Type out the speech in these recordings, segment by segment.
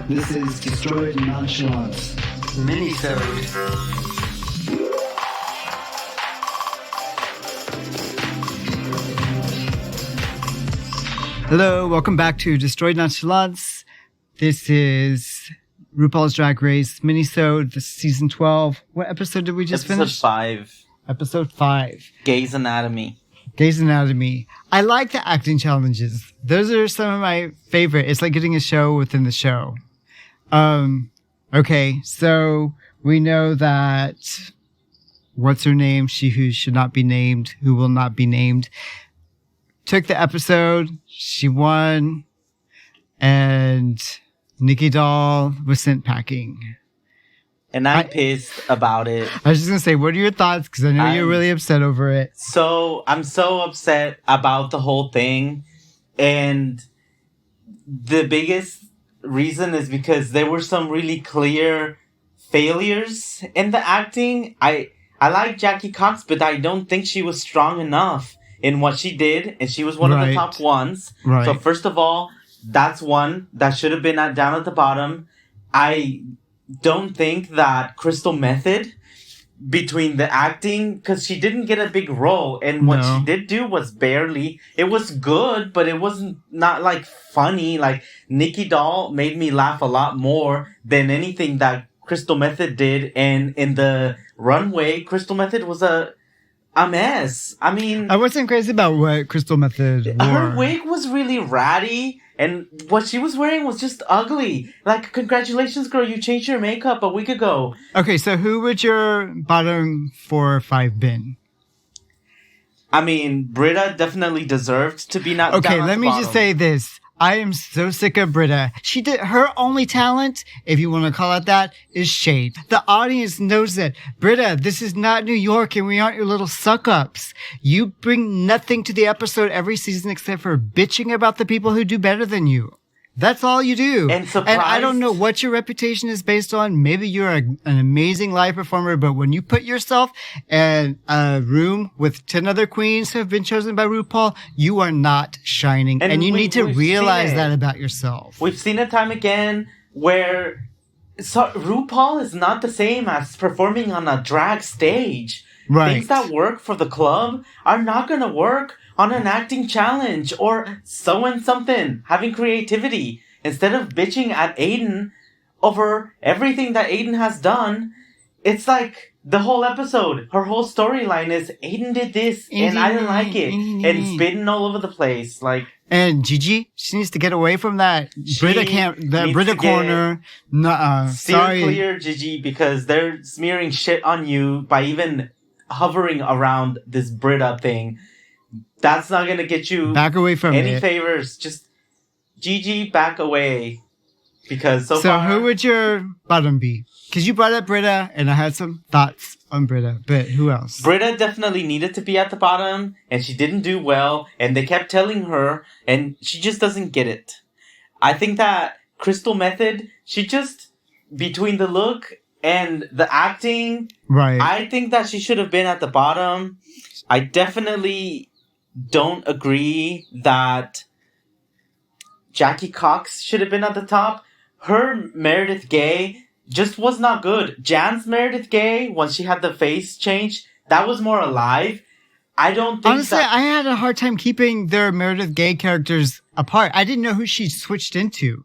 This is Destroyed Nonchalance. Minisode. Hello, welcome back to Destroyed Nonchalance. This is RuPaul's Drag Race Minisode. This is season 12. What episode did we just finish? Episode 5. Gay's Anatomy. Gay's Anatomy. I like the acting challenges. Those are some of my favorite. It's like getting a show within the show. Okay, so we know that what's her name? She who should not be named, who will not be named, took the episode. She won, and Nikki Doll was sent packing. And I'm pissed about it. I was just going to say, what are your thoughts? Because I know you're really upset over it. So, I'm so upset about the whole thing. And the biggest reason is because there were some really clear failures in the acting. I like Jackie Cox, but I don't think she was strong enough in what she did. And she was one of the top ones. Right. So, first of all, that's one that should have been down at the bottom. I don't think that Crystal Method, between the acting, because she didn't get a big role, and what she did do was barely. It was good, but it wasn't not like funny. Like Nikki Doll made me laugh a lot more than anything that Crystal Method did, and in the runway, Crystal Method was a mess. I mean, I wasn't crazy about what Crystal Method wore. Her wig was really ratty, and what she was wearing was just ugly. Like, congratulations, girl, you changed your makeup a week ago. Okay, so who would your bottom 4 or 5 been? I mean, Brita definitely deserved to be not. Okay, let me just say this. I am so sick of Brita. She did her only talent, if you want to call it that, is shade. The audience knows that. Brita, this is not New York and we aren't your little suck-ups. You bring nothing to the episode every season except for bitching about the people who do better than you. That's all you do. And I don't know what your reputation is based on. Maybe you're an amazing live performer, but when you put yourself in a room with 10 other queens who have been chosen by RuPaul, you are not shining. And you need to realize that about yourself. We've seen it time again where RuPaul is not the same as performing on a drag stage. Right. Things that work for the club are not going to work on an acting challenge or sewing something, having creativity. Instead of bitching at Aiden over everything that Aiden has done, it's like the whole episode, her whole storyline is Aiden did this and I didn't like it. And spitting all over the place. And Gigi, she needs to get away from that Brita corner. Steer clear, Gigi, because they're smearing shit on you by even hovering around this Brita thing. That's not going to get you back away from any favors. Just Gigi, back away. Because so far... So who would your bottom be? Because you brought up Brita, and I had some thoughts on Brita. But who else? Brita definitely needed to be at the bottom, and she didn't do well. And they kept telling her, and she just doesn't get it. I think that Crystal Method, she just, between the look and the acting... Right. I think that she should have been at the bottom. I definitely don't agree that Jackie Cox should have been at the top. Her Meredith Gay just was not good. Jan's Meredith Gay, when she had the face change, that was more alive. I don't think honestly, I had a hard time keeping their Meredith Gay characters apart. I didn't know who she switched into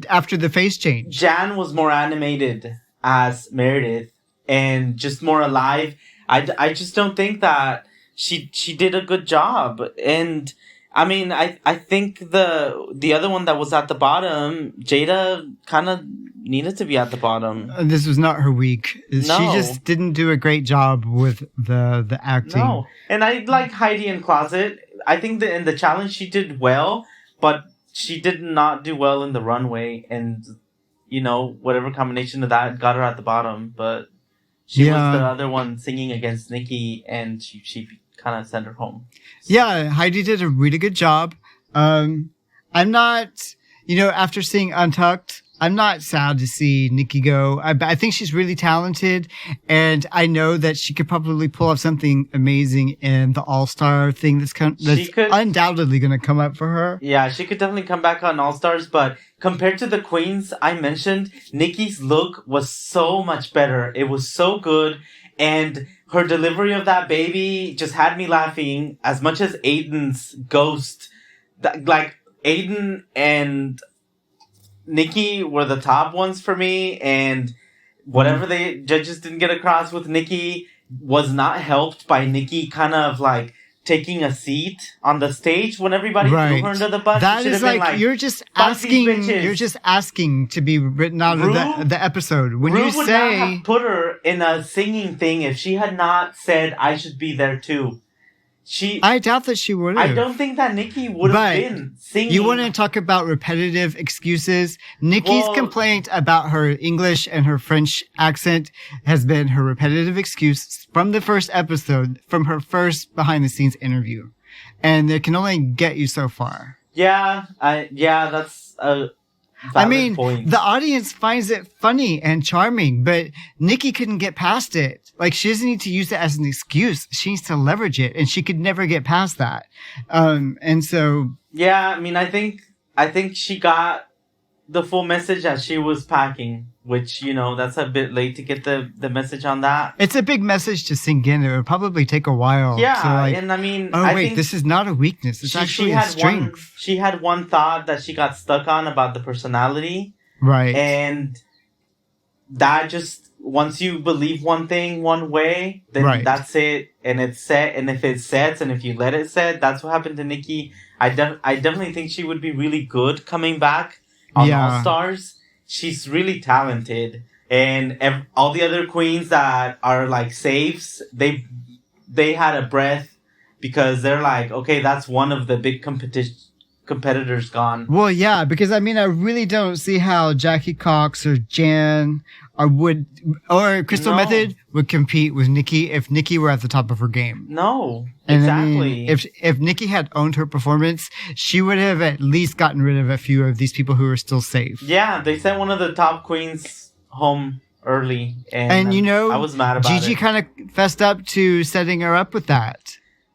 after the face change. Jan was more animated as Meredith and just more alive. I just don't think that she did a good job. And I mean, I think the other one that was at the bottom, Jada, kind of needed to be at the bottom. This was not her week. No. She just didn't do a great job with the acting. No. And I like Heidi in Closet. I think that in the challenge she did well, but she did not do well in the runway. And, you know, whatever combination of that got her at the bottom. But she was the other one singing against Nikki, and she kind of sent her home. Yeah, Heidi did a really good job. I'm not, after seeing Untucked, I'm not sad to see Nikki go. I think she's really talented, and I know that she could probably pull off something amazing in the All-Star thing that's undoubtedly going to come up for her. Yeah, she could definitely come back on All-Stars, but compared to the queens I mentioned, Nikki's look was so much better. It was so good, and her delivery of that baby just had me laughing as much as Aiden's ghost. Like, Aiden and Nikki were the top ones for me, and whatever the judges didn't get across with Nikki was not helped by Nikki kind of like taking a seat on the stage when everybody threw her under the bus. That is like, you're just asking to be written out of the episode. When you would say not have put her in a singing thing if she had not said I should be there too. I doubt that she would have. I don't think that Nikki would have been singing. You want to talk about repetitive excuses? Nikki's complaint about her English and her French accent has been her repetitive excuse from the first episode, from her first behind-the-scenes interview. And it can only get you so far. Yeah, that's a valid point. The audience finds it funny and charming, but Nikki couldn't get past it. Like, she doesn't need to use it as an excuse. She needs to leverage it, and she could never get past that. And so... Yeah, I mean, I think she got the full message as she was packing, which, you know, that's a bit late to get the message on that. It's a big message to sink in. It would probably take a while. Yeah, and I mean... I think this is not a weakness. It's actually a strength. She had one thought that she got stuck on about the personality. Right. And that just... Once you believe one thing one way, then that's it, and it's set. And if it sets, and if you let it set, that's what happened to Nikki. I definitely think she would be really good coming back on All Stars. She's really talented, and all the other queens that are like saves, they had a breath because they're like, okay, that's one of the big competitors gone. Well, yeah, because I mean, I really don't see how Jackie Cox or Jan or Crystal Method would compete with Nikki if Nikki were at the top of her game. No, and exactly. I mean, if Nikki had owned her performance, she would have at least gotten rid of a few of these people who are still safe. Yeah, they sent one of the top queens home early, and you know, I was mad about it. Gigi kind of fessed up to setting her up with that.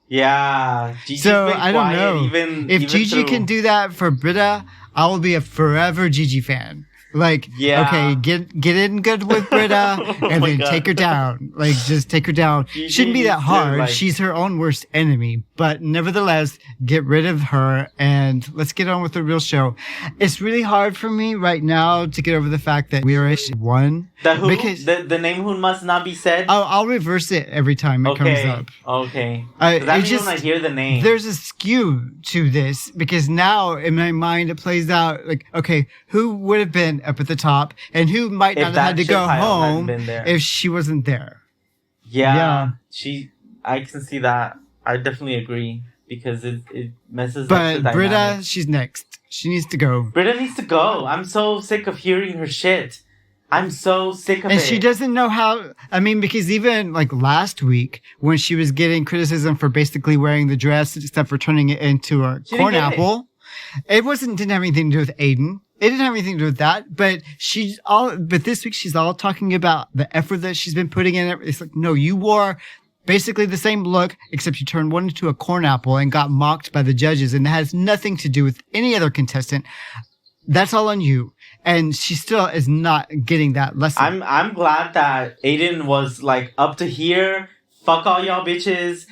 Yeah, Gigi's so been I don't know if Gigi can do that for Brita. I will be a forever Gigi fan. Like, okay, get in good with Brita and then take her down. Like, just take her down. Shouldn't be that hard. She's her own worst enemy. But nevertheless, get rid of her and let's get on with the real show. It's really hard for me right now to get over the fact that Weirish won. The name who must not be said? I'll reverse it every time it comes up. Okay. That means when I hear the name. There's a skew to this because now in my mind it plays out like, okay, who would have been up at the top and who might not have had to go home if she wasn't there. Yeah. I can see that. I definitely agree because it messes up the dynamic. But Brita, she's next. She needs to go. Brita needs to go. I'm so sick of hearing her shit. I'm so sick of it. And she doesn't know how, I mean, because even like last week when she was getting criticism for basically wearing the dress except for turning it into a corn apple, it didn't have anything to do with Aiden. It didn't have anything to do with that, but this week she's all talking about the effort that she's been putting in. It's like, no, you wore basically the same look, except you turned one into a corn apple and got mocked by the judges, and it has nothing to do with any other contestant. That's all on you. And she still is not getting that lesson. I'm glad that Aiden was like, up to here, fuck all y'all bitches.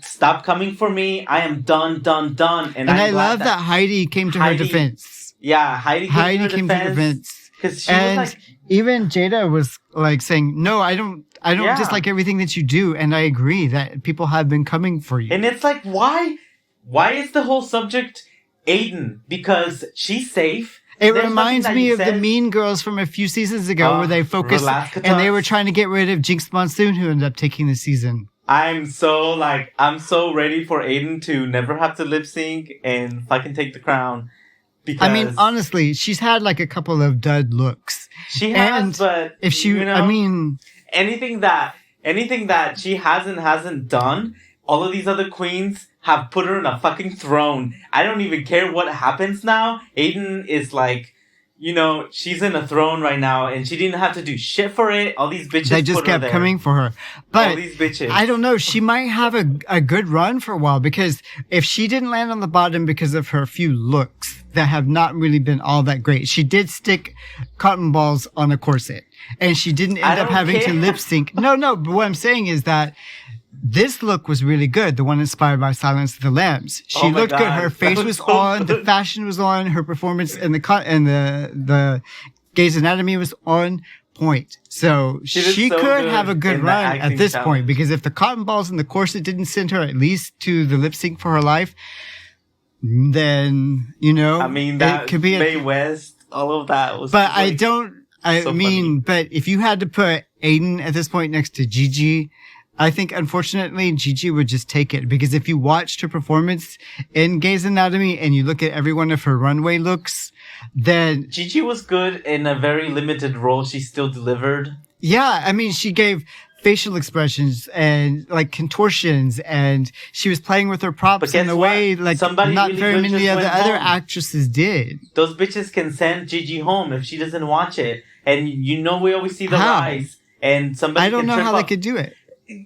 Stop coming for me. I am done. And I love that Heidi came to her defense. Yeah, Heidi came to her defense. Because she was like, even Jada was like saying, no, I don't dislike everything that you do. And I agree that people have been coming for you. And it's like, why is the whole subject Aiden? Because she's safe. It reminds me of the Mean Girls from a few seasons ago where they focused and they were trying to get rid of Jinx Monsoon, who ended up taking the season. I'm so ready for Aiden to never have to lip sync and fucking take the crown. Because I mean, honestly, she's had like a couple of dud looks. She has, but if she, anything that she hasn't done, all of these other queens have put her in a fucking throne. I don't even care what happens now. Aiden is like, you know, she's in a throne right now, and she didn't have to do shit for it. All these bitches They just put her kept there. coming for her. But All these bitches. I don't know. She might have a good run for a while, because if she didn't land on the bottom because of her few looks that have not really been all that great, she did stick cotton balls on a corset, and she didn't end up having to lip sync. No, but what I'm saying is that this look was really good. The one inspired by Silence of the Lambs. She looked good. Her face was on. The fashion was on. Her performance and the Grey's Anatomy was on point. So she could have a good run at this point, because if the cotton balls and the corset didn't send her at least to the lip sync for her life, then, you know, I mean, that it could be Mae West, all of that was. But like, but if you had to put Aiden at this point next to Gigi, I think, unfortunately, Gigi would just take it, because if you watched her performance in Grey's Anatomy and you look at every one of her runway looks, then Gigi was good in a very limited role. She still delivered. Yeah, I mean, she gave facial expressions and like contortions, and she was playing with her props in a way like Somebody not really very many of the other home. actresses did. Those bitches can send Gigi home if she doesn't watch it, and you know we always see the rise, and somebody. I don't know how up. they could do it.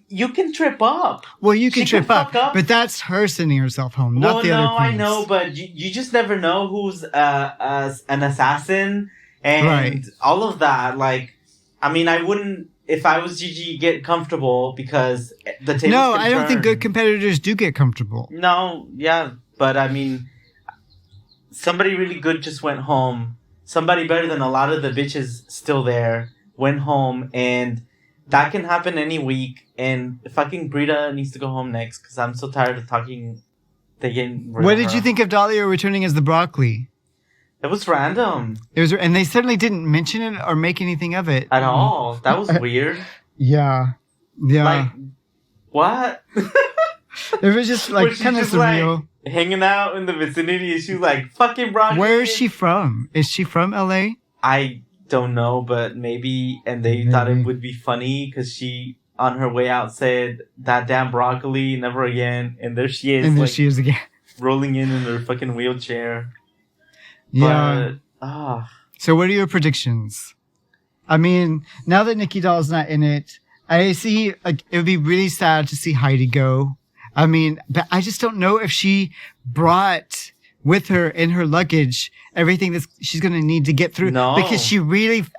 You can trip up. Well, you can trip up, up, but that's her sending herself home, not the other queens. I know, but you just never know who's an assassin and all of that. Like, I mean, I wouldn't, if I was Gigi, get comfortable, because the tables No, can I don't turn. think good competitors do get comfortable. No, yeah, but I mean, somebody really good just went home. Somebody better than a lot of the bitches still there went home, and that can happen any week. And fucking Brita needs to go home next, because I'm so tired of talking. What did you think of Dahlia returning as the broccoli? It was random. And they certainly didn't mention it or make anything of it at all. That was weird. Yeah. Like, what? It was just like kind of surreal. Like, hanging out in the vicinity, and she was like, "Fucking broccoli." Where is she from? Is she from LA? I don't know, but maybe. And they thought it would be funny because she, on her way out, said, "That damn broccoli, never again." And there she is. And there she is again, rolling in her fucking wheelchair. Yeah. But, So what are your predictions? I mean, now that Nikki Doll's not in it, I see, like, it would be really sad to see Heidi go. I mean, but I just don't know if she brought with her in her luggage everything that she's going to need to get through. No. Because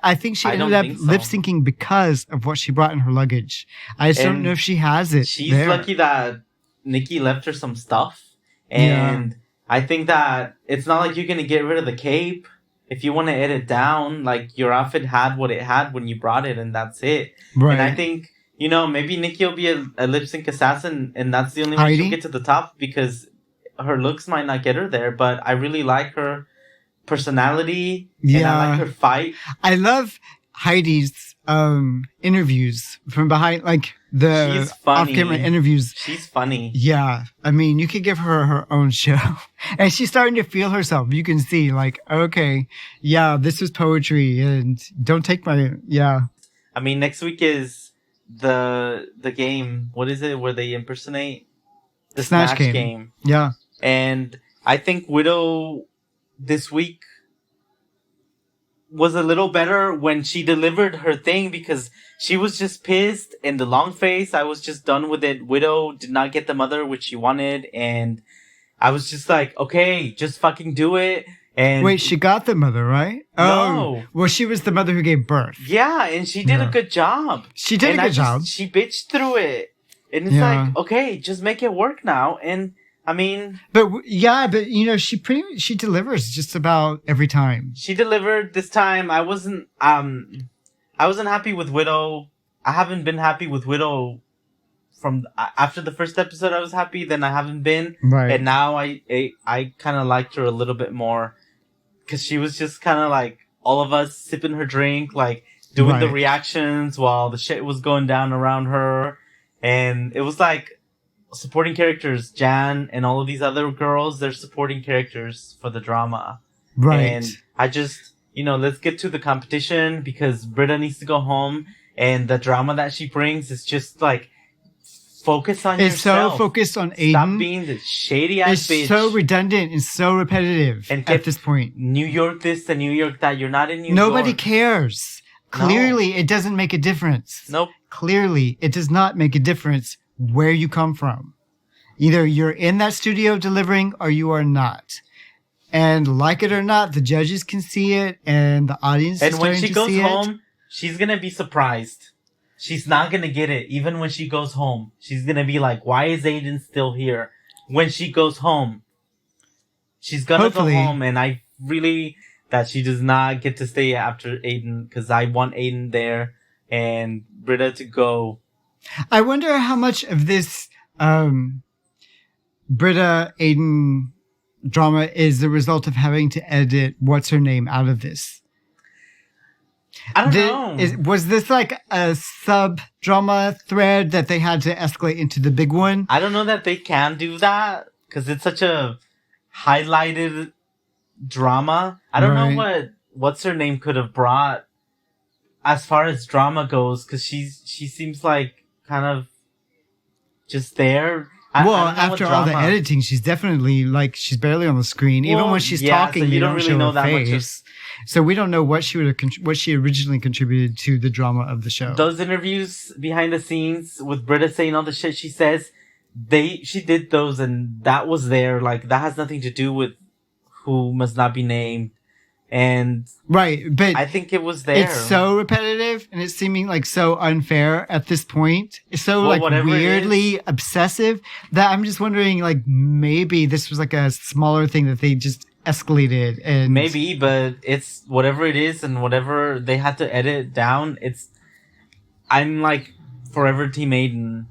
I think she ended up lip syncing because of what she brought in her luggage. I just don't know if she has it. She's lucky that Nikki left her some stuff. And I think that it's not like you're going to get rid of the cape. If you want to edit down, like, your outfit had what it had when you brought it, and that's it. Right. And I think, you know, maybe Nikki will be a lip sync assassin, and that's the only way she'll get to the top, because her looks might not get her there. But I really like her personality, and I like her fight. I love Heidi's interviews from behind, like the off-camera interviews. She's funny. Yeah. I mean, you could give her her own show. And she's starting to feel herself. You can see, like, okay, yeah, this is poetry, and don't take my, I mean, next week is the game. What is it where they impersonate? The Snatch game. Yeah. And I think Widow this week was a little better when she delivered her thing, because she was just pissed, and the long face, I was just done with it. Widow did not get the mother which she wanted, and I was just like, okay, just fucking do it. And wait, she got the mother, right? No. Oh, well, she was the mother who gave birth. Yeah, and she did a good job. She did a good job. She bitched through it. And it's like, okay, just make it work now. And I mean, but you know, she delivers just about every time. She delivered this time. I wasn't happy with Widow. I haven't been happy with Widow from after the first episode. I was happy, then I haven't been. Right. And now I kind of liked her a little bit more, because she was just kind of like all of us sipping her drink, like doing the reactions while the shit was going down around her, and it was like supporting characters. Jan and all of these other girls, they're supporting characters for the drama. Right. And I just, you know, let's get to the competition, because Brita needs to go home, and the drama that she brings is just like Focus on It's yourself. so focused on Aiden. Stop being the shady ass bitch. It's so redundant and so repetitive And at this point. New York this and New York that. You're not in New York. Nobody cares. Clearly, it doesn't make a difference. Nope. Clearly, it does not make a difference where you come from. Either you're in that studio delivering or you are not. And like it or not, the judges can see it and the audience is starting to see it. And when she goes home, she's going to be surprised. She's not going to get it. Even when she goes home, she's going to be like, why is Aiden still here? When she goes home, she's going to go home. And I really, that she does not get to stay after Aiden because I want Aiden there and Brita to go. I wonder how much of this, Brita Aiden drama is the result of having to edit what's her name out of this. I don't know. Was this like a sub drama thread that they had to escalate into the big one? I don't know that they can do that because it's such a highlighted drama. I don't know what's her name could have brought as far as drama goes because she seems like kind of just there. After all the editing, she's definitely like she's barely on the screen. Even when she's talking, so you don't really show know her that face. So we don't know what she originally contributed to the drama of the show. Those interviews behind the scenes with Brita saying all the shit she says, she did those and that was there. Like that has nothing to do with who must not be named. And right, but I think it was there. It's so repetitive and it's seeming like so unfair at this point. It's so like weirdly obsessive that I'm just wondering like maybe this was like a smaller thing that they just escalated and maybe, but it's whatever it is and whatever they had to edit down. I'm like forever Team Aiden.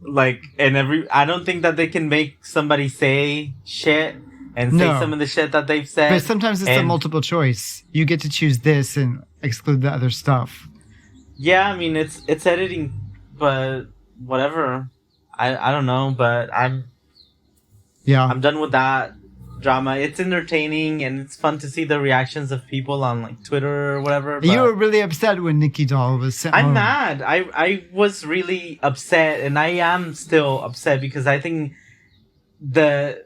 Like, I don't think that they can make somebody say shit and say some of the shit that they've said. But sometimes it's a multiple choice. You get to choose this and exclude the other stuff. Yeah, I mean, it's editing, but whatever. I don't know, but I'm done with that drama. It's entertaining and it's fun to see the reactions of people on like Twitter or whatever. You were really upset when Nikki Doll was sent home. I'm mad. I was really upset and I am still upset because I think the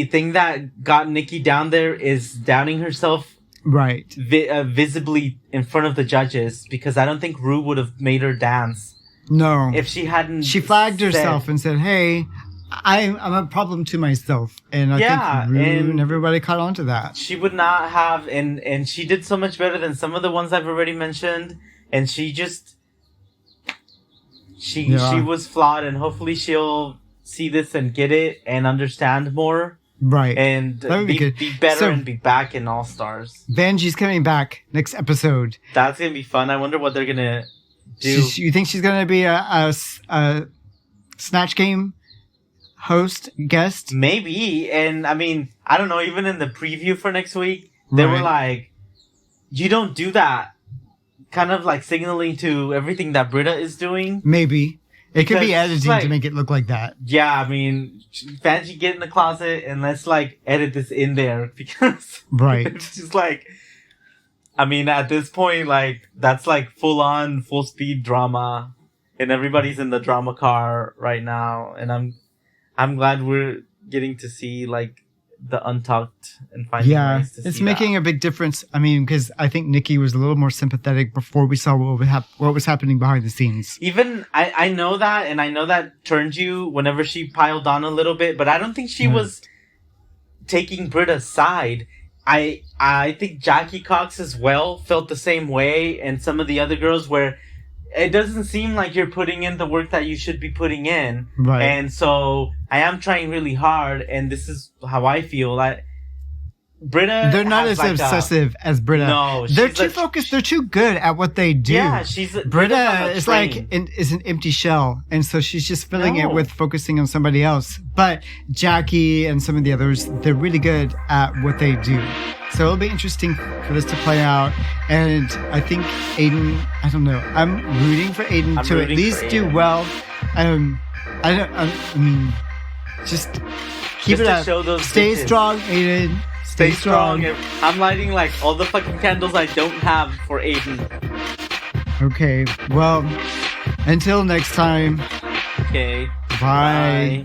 thing that got Nikki down there is downing herself visibly in front of the judges because I don't think Rue would have made her dance. No. If she hadn't... She flagged herself and said, hey, I'm a problem to myself. And I think Rue and everybody caught on to that. She would not have... And she did so much better than some of the ones I've already mentioned. And she just... She was flawed and hopefully she'll see this and get it and understand more. Right. And be better and be back in All Stars. Vanjie's coming back next episode. That's going to be fun. I wonder what they're going to do. You think she's going to be a Snatch Game host, guest? Maybe. And I mean, I don't know, even in the preview for next week, they were like, you don't do that. Kind of like signaling to everything that Brita is doing. Maybe. It could be editing to make it look like that. Yeah, I mean, Vanjie, get in the closet and let's like edit this in there because it's just like, I mean, at this point, like that's like full on, full speed drama, and everybody's in the drama car right now, and I'm glad we're getting to see like the untucked and finding ways to see it's making a big difference. I mean, because I think Nikki was a little more sympathetic before we saw what was happening behind the scenes. Even I know that, and I know that turned you whenever she piled on a little bit, but I don't think she was taking Brita's side. I think Jackie Cox as well felt the same way, and some of the other girls where it doesn't seem like you're putting in the work that you should be putting in. Right. And so I am trying really hard, and this is how I feel. Brita, they're not as obsessive as Brita. No, they're too focused. They're too good at what they do. Yeah, Brita is like is an empty shell, and so she's just filling it with focusing on somebody else. But Jackie and some of the others, they're really good at what they do. So it'll be interesting for this to play out. And I think Aiden, I don't know, I'm rooting for Aiden to at least do well. I mean, just keep it up. Stay strong, Aiden. Stay strong. I'm lighting like all the fucking candles I don't have for Aiden. Okay, well, Until next time, Okay. bye.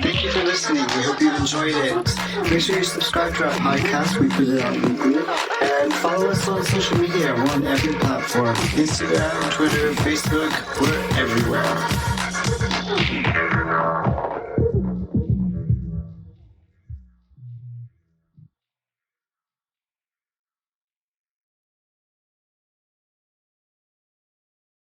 Thank you for listening. We hope you've enjoyed it. Make sure you subscribe to our podcast. We put it out weekly. And follow us on social media. We're on every platform. Instagram, Twitter, Facebook. We're everywhere.